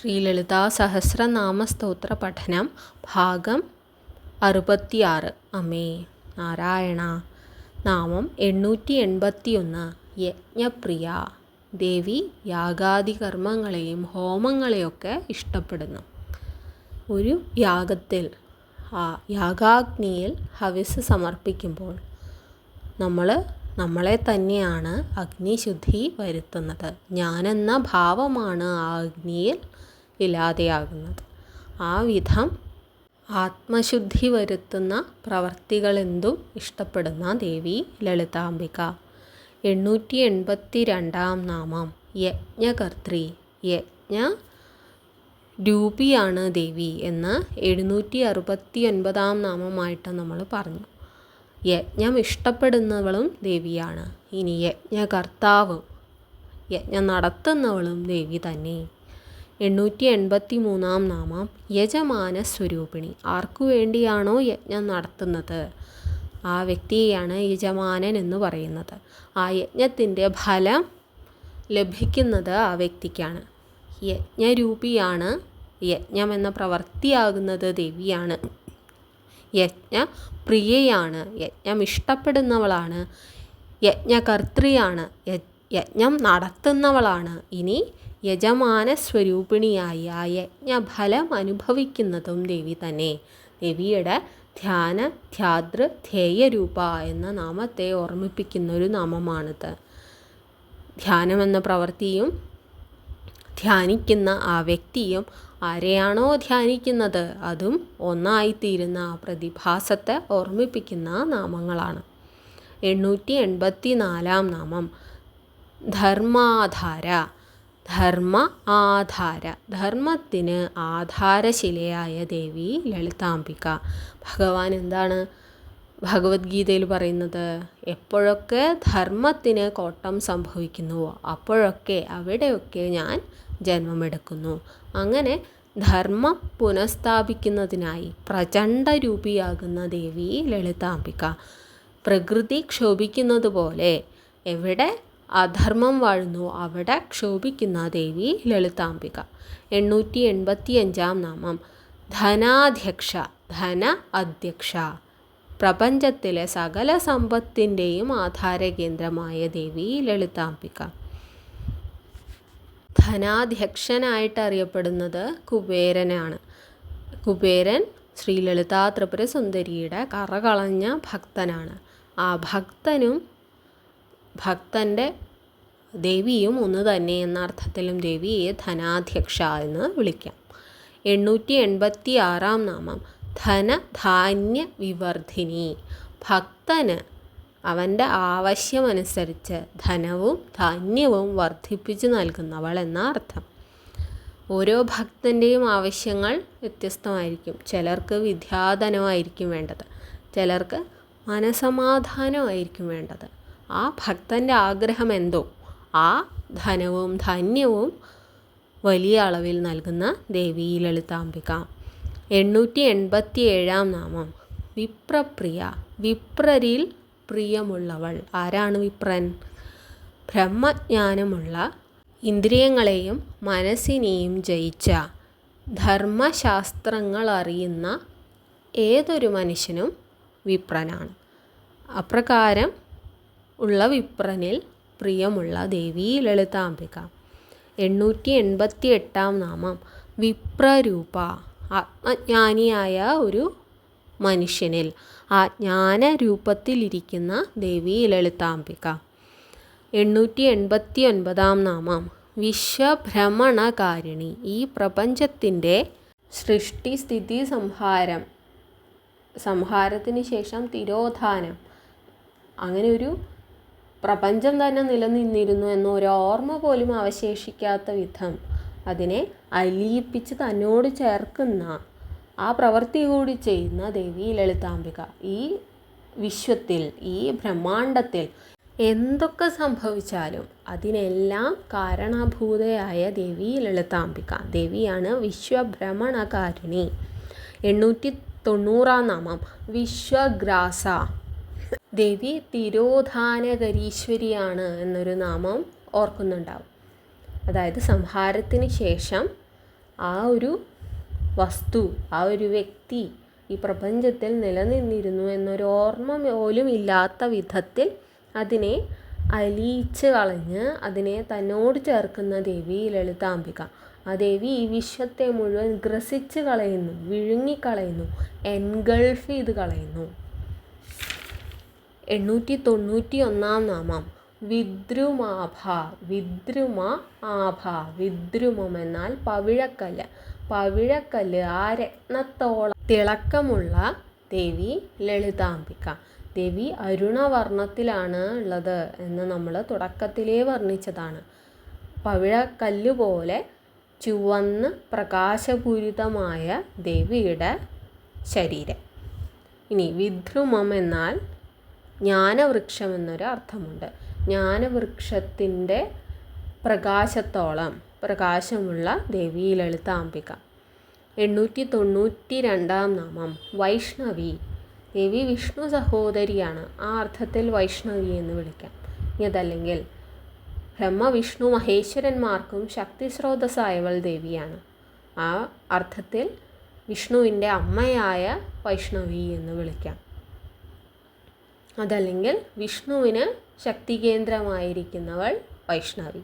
ശ്രീലളിതാ സഹസ്രനാമസ്തോത്ര പഠനം ഭാഗം 66. അമ്മേ നാരായണ. നാമം 881. യജ്ഞപ്രിയ. ദേവി യാഗാദി കർമ്മങ്ങളെയും ഹോമങ്ങളെയൊക്കെ ഇഷ്ടപ്പെടുന്നു. ഒരു യാഗത്തിൽ യാഗാഗ്നിയിൽ ഹവിസ് സമർപ്പിക്കുമ്പോൾ നമ്മളെ തന്നെയാണ് അഗ്നിശുദ്ധി വരുത്തുന്നത്. ഞാനെന്ന ഭാവമാണ് ആ അഗ്നിയിൽ ഇല്ലാതെയാകുന്നത്. ആ വിധം ആത്മശുദ്ധി വരുത്തുന്ന പ്രവർത്തികളെന്തും ഇഷ്ടപ്പെടുന്ന ദേവി ലളിതാംബിക. 882 നാമം യജ്ഞകർത്രി. യജ്ഞ രൂപിയാണ് ദേവി എന്ന് 769 നാമമായിട്ട് നമ്മൾ പറഞ്ഞു. യജ്ഞം ഇഷ്ടപ്പെടുന്നവളും ദേവിയാണ്. ഇനി യജ്ഞകർത്താവും യജ്ഞം നടത്തുന്നവളും ദേവി തന്നെ. 883 നാമം യജമാന സ്വരൂപിണി. ആർക്കു വേണ്ടിയാണോ യജ്ഞം നടത്തുന്നത് ആ വ്യക്തിയെയാണ് യജമാനൻ എന്ന് പറയുന്നത്. ആ യജ്ഞത്തിൻ്റെ ഫലം ലഭിക്കുന്നത് ആ വ്യക്തിക്കാണ്. യജ്ഞരൂപിയാണ്. യജ്ഞം എന്ന പ്രവൃത്തിയാകുന്നത് ദേവിയാണ്. യജ്ഞപ്രിയയാണ്. യജ്ഞം ഇഷ്ടപ്പെടുന്നവളാണ്. യജ്ഞകർത്രിയാണ്. യജ്ഞം നടത്തുന്നവളാണ്. ഇനി യജമാന സ്വരൂപിണിയായി ആ യജ്ഞഫലം അനുഭവിക്കുന്നതും ദേവി തന്നെ. ദേവിയുടെ ധ്യാന ധ്യാതൃ ധ്യേയരൂപ എന്ന നാമത്തെ ഓർമ്മിപ്പിക്കുന്നൊരു നാമമാണിത്. ധ്യാനമെന്ന പ്രവൃത്തിയും ധ്യാനിക്കുന്ന ആ വ്യക്തിയും ആരെയാണോ ധ്യാനിക്കുന്നത് അതും ഒന്നായിത്തീരുന്ന ആ പ്രതിഭാസത്തെ ഓർമ്മിപ്പിക്കുന്ന നാമങ്ങളാണ്. 884 നാമം ധർമാധാര. ധർമ്മ ആധാര. ധർമ്മത്തിന് ആധാരശിലയായ ദേവി ലളിതാംബിക. ഭഗവാൻ എന്താണ് ഭഗവത്ഗീതയിൽ പറയുന്നത്? എപ്പോഴൊക്കെ ധർമ്മത്തിന് കോട്ടം സംഭവിക്കുന്നുവോ അപ്പോഴൊക്കെ അവിടെയൊക്കെ ഞാൻ ജന്മമെടുക്കുന്നു. അങ്ങനെ ധർമ്മം പുനഃസ്ഥാപിക്കുന്നതിനായി പ്രചണ്ഡരൂപിയാകുന്ന ദേവി ലളിതാംബിക. പ്രകൃതി ക്ഷോഭിക്കുന്നത് പോലെ എവിടെ അധർമ്മം വാഴുന്നു അവിടെ ക്ഷോഭിക്കുന്ന ദേവി ലളിതാംബിക. 885 നാമം ധനാധ്യക്ഷ. ധന അധ്യക്ഷ. പ്രപഞ്ചത്തിലെ സകല സമ്പത്തിൻ്റെയും ആധാരകേന്ദ്രമായ ദേവി ലളിതാംബിക. ധനാധ്യക്ഷനായിട്ട് അറിയപ്പെടുന്നത് കുബേരനാണ്. കുബേരൻ ശ്രീലളിതാ ത്രിപുര സുന്ദരിയുടെ കറകളഞ്ഞ ഭക്തനാണ്. ആ ഭക്തനും ഭക്തൻ്റെ ദേവിയും ഒന്ന് തന്നെ എന്ന അർത്ഥത്തിലും ദേവിയെ ധനാധ്യക്ഷ എന്ന് വിളിക്കാം. 886 നാമം ധനധാന്യ വിവർദ്ധിനി. ഭക്തന് അവൻ്റെ ആവശ്യമനുസരിച്ച് ധനവും ധാന്യവും വർദ്ധിപ്പിച്ചു നൽകുന്നവൾ എന്ന അർത്ഥം. ഓരോ ഭക്തൻ്റെയും ആവശ്യങ്ങൾ വ്യത്യസ്തമായിരിക്കും. ചിലർക്ക് വിദ്യാധനമായിരിക്കും വേണ്ടത്, ചിലർക്ക് മനസമാധാനമായിരിക്കും വേണ്ടത്. ആ ഭക്തൻ്റെ ആഗ്രഹം എന്തോ ആ ധനവും ധാന്യവും വലിയ അളവിൽ നൽകുന്ന ദേവി ലളിതാംബിക. 887 നാമം വിപ്രപ്രിയ. വിപ്രരിൽ പ്രിയമുള്ളവൾ. ആരാണ് വിപ്രൻ? ബ്രഹ്മജ്ഞാനമുള്ള, ഇന്ദ്രിയങ്ങളെയും മനസ്സിനെയും ജയിച്ച, ധർമ്മശാസ്ത്രങ്ങൾ അറിയുന്ന ഏതൊരു മനുഷ്യനും വിപ്രനാണ്. അപ്രകാരം ഉള്ള വിപ്രനിൽ പ്രിയമുള്ള ദേവി ലളിതാംബിക. 888 നാമം വിപ്രരൂപ. ആത്മജ്ഞാനിയായ ഒരു മനുഷ്യനിൽ ആ ജ്ഞാനരൂപത്തിലിരിക്കുന്ന ദേവി ലളിതാംബിക. 889 നാമം വിശ്വഭ്രമണകാരിണി. ഈ പ്രപഞ്ചത്തിൻ്റെ സൃഷ്ടി സ്ഥിതി സംഹാരത്തിന് ശേഷം തിരോധാനം, അങ്ങനെ ഒരു പ്രപഞ്ചം തന്നെ നിലനിന്നിരുന്നു എന്നൊരു ഓർമ്മ പോലും അവശേഷിക്കാത്ത വിധം അതിനെ അലിയിപ്പിച്ച് തന്നോട് ചേർക്കുന്ന ആ പ്രവൃത്തി കൂടി ചെയ്യുന്ന ദേവി ലളിതാംബിക. ഈ വിശ്വത്തിൽ, ഈ ബ്രഹ്മാണ്ടത്തിൽ എന്തൊക്കെ സംഭവിച്ചാലും അതിനെല്ലാം കാരണഭൂതയായ ദേവി ലളിതാംബിക. ദേവിയാണ് വിശ്വഭ്രമണകാരിണി. 890 നാമം വിശ്വഗ്രാസ. ദേവി തിരോധാനകരീശ്വരിയാണ് എന്നൊരു നാമം ഓർക്കുന്നുണ്ടാവും. അതായത് സംഹാരത്തിന് ശേഷം ആ ഒരു വസ്തു, ആ ഒരു വ്യക്തി ഈ പ്രപഞ്ചത്തിൽ നിലനിന്നിരുന്നു എന്നൊരു ഓർമ്മ പോലും ഇല്ലാത്ത വിധത്തിൽ അതിനെ അലിയിച്ച് കളഞ്ഞ് അതിനെ തന്നോട് ചേർക്കുന്ന ദേവി ലളിതാംബിക. ആ ദേവി ഈ വിശ്വത്തെ മുഴുവൻ ഗ്രസിച്ച് കളയുന്നു, വിഴുങ്ങിക്കളയുന്നു, എൻഗൾഫ് ചെയ്ത് കളയുന്നു. 891 നാമം വിദ്രുമാഭ. വിദ്രുമ ആഭ. വിദ്രുമം എന്നാൽ പവിഴക്കല്ല്. പവിഴക്കല്ല്, ആ രത്നത്തോളം തിളക്കമുള്ള ദേവി ലളിതാംബിക. ദേവി അരുണവർണ്ണത്തിലാണ് ഉള്ളത് എന്ന് നമ്മൾ തുടക്കത്തിലേ വർണ്ണിച്ചതാണ്. പവിഴക്കല്ല് പോലെ ചുവന്ന് പ്രകാശപൂരിതമായ ദേവിയുടെ ശരീരം. ഇനി വിദ്രുമം എന്നാൽ ജ്ഞാനവൃക്ഷം എന്നൊരു അർത്ഥമുണ്ട്. ജ്ഞാനവൃക്ഷത്തിൻ്റെ പ്രകാശത്തോളം പ്രകാശമുള്ള ദേവി ലളിതാംബിക. 892 നാമം വൈഷ്ണവി. ദേവി വിഷ്ണു സഹോദരിയാണ്. ആ അർത്ഥത്തിൽ വൈഷ്ണവി എന്ന് വിളിക്കാം. ഇതല്ലെങ്കിൽ ബ്രഹ്മ വിഷ്ണു മഹേശ്വരന്മാർക്കും ശക്തി സ്രോതസ്സായവൾ ദേവിയാണ്. ആ അർത്ഥത്തിൽ വിഷ്ണുവിൻ്റെ അമ്മയായ വൈഷ്ണവി എന്ന് വിളിക്കാം. അതല്ലെങ്കിൽ വിഷ്ണുവിന് ശക്തി കേന്ദ്രമായിരിക്കുന്നവൾ വൈഷ്ണവി.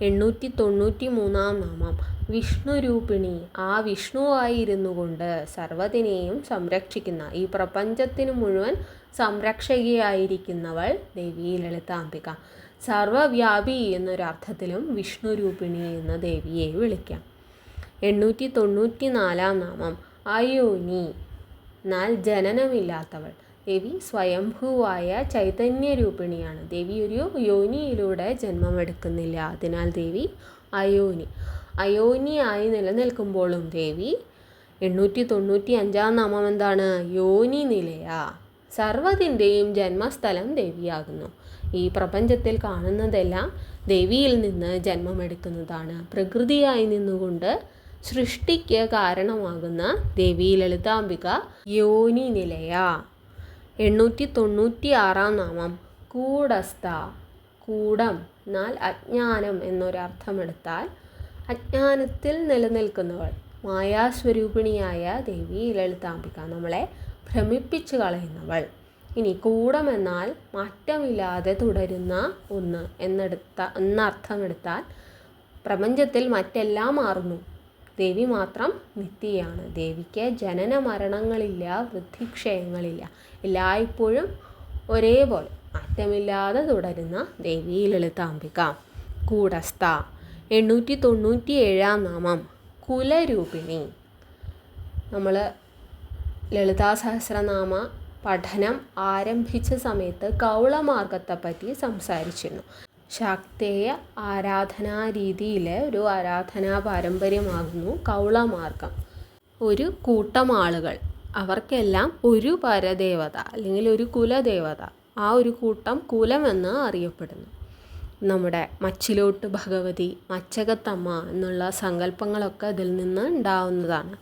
893 നാമം വിഷ്ണുരൂപിണി. ആ വിഷ്ണുവായിരുന്നു കൊണ്ട് സർവ്വതിനെയും സംരക്ഷിക്കുന്ന, ഈ പ്രപഞ്ചത്തിന് മുഴുവൻ സംരക്ഷകയായിരിക്കുന്നവൾ ദേവി ലളിതാംബിക. സർവവ്യാപി എന്നൊരർത്ഥത്തിലും വിഷ്ണുരൂപിണി എന്ന ദേവിയെ വിളിക്കാം. 894 നാമം അയോനി എന്നാൽ ജനനമില്ലാത്തവൾ. ദേവി സ്വയംഭൂവായ ചൈതന്യരൂപിണിയാണ്. ദേവി ഒരു യോനിയിലൂടെ ജന്മമെടുക്കുന്നില്ല. അതിനാൽ ദേവി അയോനി. അയോനിയായി നിലനിൽക്കുമ്പോഴും ദേവി 895 നാമം എന്താണ്? യോനി നിലയ. സർവ്വതിൻ്റെയും ജന്മസ്ഥലം ദേവിയാകുന്നു. ഈ പ്രപഞ്ചത്തിൽ കാണുന്നതെല്ലാം ദേവിയിൽ നിന്ന് ജന്മമെടുക്കുന്നതാണ്. പ്രകൃതിയായി നിന്നുകൊണ്ട് സൃഷ്ടിക്ക് കാരണമാകുന്ന ദേവി ലളിതാംബിക യോനി നിലയ. 896 നാമം കൂടസ്ഥ. കൂടം എന്നാൽ അജ്ഞാനം എന്നൊരർത്ഥമെടുത്താൽ അജ്ഞാനത്തിൽ നിലനിൽക്കുന്നവൾ, മായാസ്വരൂപിണിയായ ദേവി ലളിതാംബിക, നമ്മളെ ഭ്രമിപ്പിച്ച് കളയുന്നവൾ. ഇനി കൂടം എന്നാൽ മാറ്റമില്ലാതെ തുടരുന്ന ഒന്ന് എന്നർത്ഥമെടുത്താൽ പ്രപഞ്ചത്തിൽ മറ്റെല്ലാം മാറുന്നു, ദേവി മാത്രം നിത്യയാണ്. ദേവിക്ക് ജനന മരണങ്ങളില്ല, വൃദ്ധിക്ഷയങ്ങളില്ല. എല്ലായ്പ്പോഴും ഒരേപോലെ മാറ്റമില്ലാതെ തുടരുന്ന ദേവി ലളിതാംബിക കൂടസ്ഥ. 897 നാമം കുലരൂപിണി. നമ്മൾ ലളിതാ സഹസ്രനാമ പഠനം ആരംഭിച്ച സമയത്ത് കൗളമാർഗത്തെപ്പറ്റി സംസാരിച്ചിരുന്നു. ശാക്തേയ ആരാധനാ രീതിയിലെ ഒരു ആരാധനാ പാരമ്പര്യമാകുന്നു കൗളമാർഗം. ഒരു കൂട്ടം ആളുകൾ, അവർക്കെല്ലാം ഒരു പരദേവത അല്ലെങ്കിൽ ഒരു കുലദേവത, ആ ഒരു കൂട്ടം കുലമെന്ന് അറിയപ്പെടുന്നു. നമ്മുടെ മച്ചിലോട്ട് ഭഗവതി, മച്ചകത്തമ്മ എന്നുള്ള സങ്കല്പങ്ങളൊക്കെ അതിൽ നിന്ന് ഉണ്ടാവുന്നതാണ്.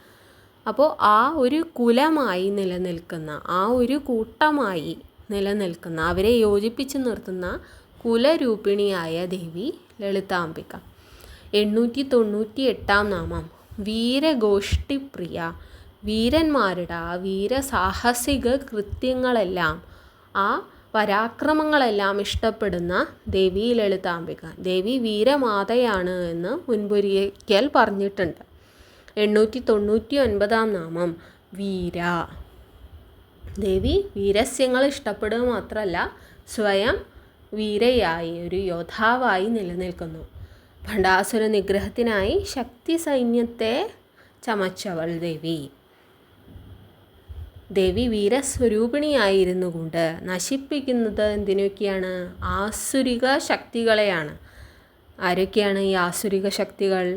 അപ്പോൾ ആ ഒരു കുലമായി നിലനിൽക്കുന്ന, ആ ഒരു കൂട്ടമായി നിലനിൽക്കുന്ന, അവരെ യോജിപ്പിച്ച് നിർത്തുന്ന കുലരൂപിണിയായ ദേവി ലളിതാംബിക. 898 നാമം വീരഗോഷ്ഠിപ്രിയ. വീരന്മാരുടെ ആ വീരസാഹസിക കൃത്യങ്ങളെല്ലാം, ആ പരാക്രമങ്ങളെല്ലാം ഇഷ്ടപ്പെടുന്ന ദേവി ലളിതാംബിക. ദേവി വീരമാതയാണ് എന്ന് മുൻപൊരിക്കൽ പറഞ്ഞിട്ടുണ്ട്. 899 നാമം വീര. ദേവി വീരസ്യങ്ങൾ ഇഷ്ടപ്പെടുക മാത്രമല്ല സ്വയം വീരയായി, ഒരു യോദ്ധാവായി നിലനിൽക്കുന്നു. ഭണ്ഡാസുര നിഗ്രഹത്തിനായി ശക്തി സൈന്യത്തെ ചമച്ചവൾ ദേവി. ദേവി വീരസ്വരൂപിണിയായിരുന്നു കൊണ്ട് നശിപ്പിക്കുന്നത് എന്തിനൊക്കെയാണ്? ആസുരിക ശക്തികളെയാണ്. ആരൊക്കെയാണ് ഈ ആസുരിക ശക്തികൾ?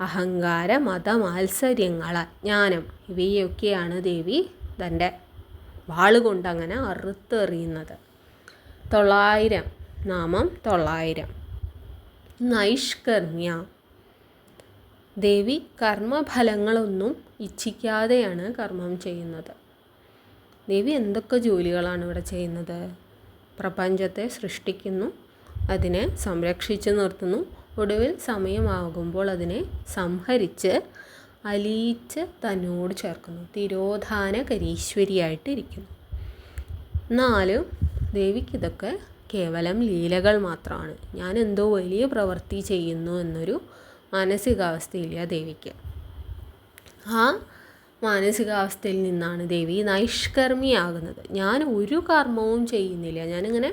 അഹങ്കാര, മത, മാത്സര്യങ്ങൾ, അജ്ഞാനം, ഇവയൊക്കെയാണ് ദേവി തൻ്റെ വാളുകൊണ്ട് അങ്ങനെ അറുത്തെറിയുന്നത്. 900 നാമം 900 നൈഷ്കർമ്മ്യ. ദേവി കർമ്മഫലങ്ങളൊന്നും ഇച്ഛിക്കാതെയാണ് കർമ്മം ചെയ്യുന്നത്. ദേവി എന്തൊക്കെ ജോലികളാണ് ഇവിടെ ചെയ്യുന്നത്? പ്രപഞ്ചത്തെ സൃഷ്ടിക്കുന്നു, അതിനെ സംരക്ഷിച്ചു നിർത്തുന്നു, ഒടുവിൽ സമയമാകുമ്പോൾ അതിനെ സംഹരിച്ച് അലിയിച്ച് തന്നോട് ചേർക്കുന്നു. തിരോധാനകരീശ്വരിയായിട്ടിരിക്കുന്നു. എന്നാലും ദേവിക്കിതൊക്കെ കേവലം ലീലകൾ മാത്രമാണ്. ഞാൻ എന്തോ വലിയ പ്രവൃത്തി ചെയ്യുന്നു എന്നൊരു മാനസികാവസ്ഥയില്ല ദേവിക്ക്. ആ മാനസികാവസ്ഥയിൽ നിന്നാണ് ദേവി നൈഷ്കർമ്മിയാകുന്നത്. ഞാൻ ഒരു കർമ്മവും ചെയ്യുന്നില്ല, ഞാനിങ്ങനെ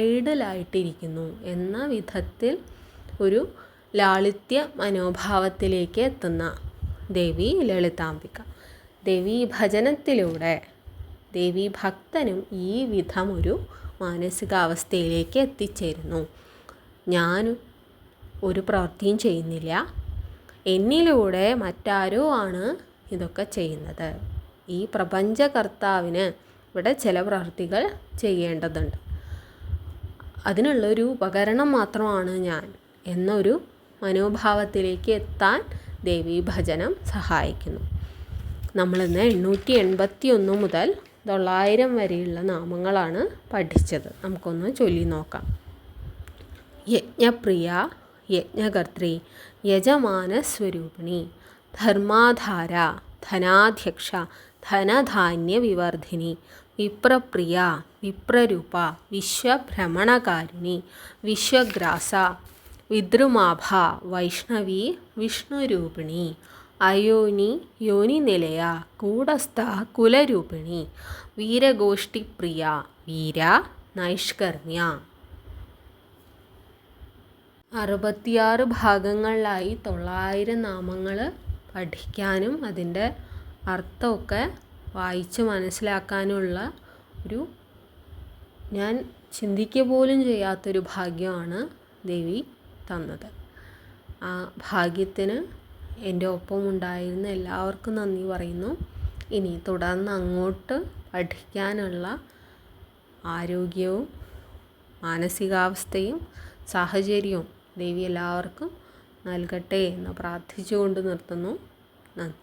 ഐഡലായിട്ടിരിക്കുന്നു എന്ന വിധത്തിൽ ഒരു ലാളിത്യ മനോഭാവത്തിലേക്ക് എത്തുന്ന ദേവി ലളിതാംബിക. ദേവി ഭജനത്തിലൂടെ ദേവി ഭക്തനും ഈ വിധം ഒരു മാനസികാവസ്ഥയിലേക്ക് എത്തിച്ചേരുന്നു. ഞാൻ ഒരു പ്രവൃത്തിയും ചെയ്യുന്നില്ല, എന്നിലൂടെ മറ്റാരോ ആണ് ഇതൊക്കെ ചെയ്യുന്നത്. ഈ പ്രപഞ്ചകർത്താവിന് ഇവിടെ ചില പ്രവൃത്തികൾ ചെയ്യേണ്ടതുണ്ട്, അതിനുള്ളൊരു ഉപകരണം മാത്രമാണ് ഞാൻ എന്നൊരു മനോഭാവത്തിലേക്ക് എത്താൻ ദേവീ ഭജനം സഹായിക്കുന്നു. നമ്മളിന്ന് 881 മുതൽ 900 വരെയുള്ള നാമങ്ങളാണ് പഠിച്ചത്. നമുക്കൊന്ന് ചൊല്ലി നോക്കാം. യജ്ഞപ്രിയ, യജ്ഞകർत्री, യജമാനസ്വരൂപിണി, ധർമാധാര, ധനാധ്യക്ഷ, ധനധാന്യവിവർദ്ധിനി, വിപ്രപ്രിയ, വിപ്രരൂപ, വിശ്വഭ്രമണകാരിണി, വിശ്വഗ്രാസ, വിദ്രുമാഭ, വൈഷ്ണവി, വിഷ്ണുരൂപിണി, അയോനി, യോനിനിലയ, കൂടസ്ഥ, കുലരൂപിണി, വീരഗോഷ്ഠിപ്രിയ, വീര, നൈഷ്കർമ്മ്യ. 66 ഭാഗങ്ങളിലായി 900 നാമങ്ങൾ പഠിക്കാനും അതിൻ്റെ അർത്ഥമൊക്കെ വായിച്ച് മനസ്സിലാക്കാനുള്ള ഒരു ഞാൻ ചിന്തിക്കുക പോലും ചെയ്യാത്തൊരു ഭാഗ്യമാണ് ദേവി തന്നത്. ആ ഭാഗ്യത്തിന് എൻ്റെ ഒപ്പം ഉണ്ടായിരുന്ന എല്ലാവർക്കും നന്ദി പറയുന്നു. ഇനി തുടർന്ന് അങ്ങോട്ട് പഠിക്കാനുള്ള ആരോഗ്യവും മാനസികാവസ്ഥയും സാഹചര്യവും ദേവി എല്ലാവർക്കും നൽകട്ടെ എന്ന് പ്രാർത്ഥിച്ചുകൊണ്ട് നിർത്തുന്നു. നന്ദി.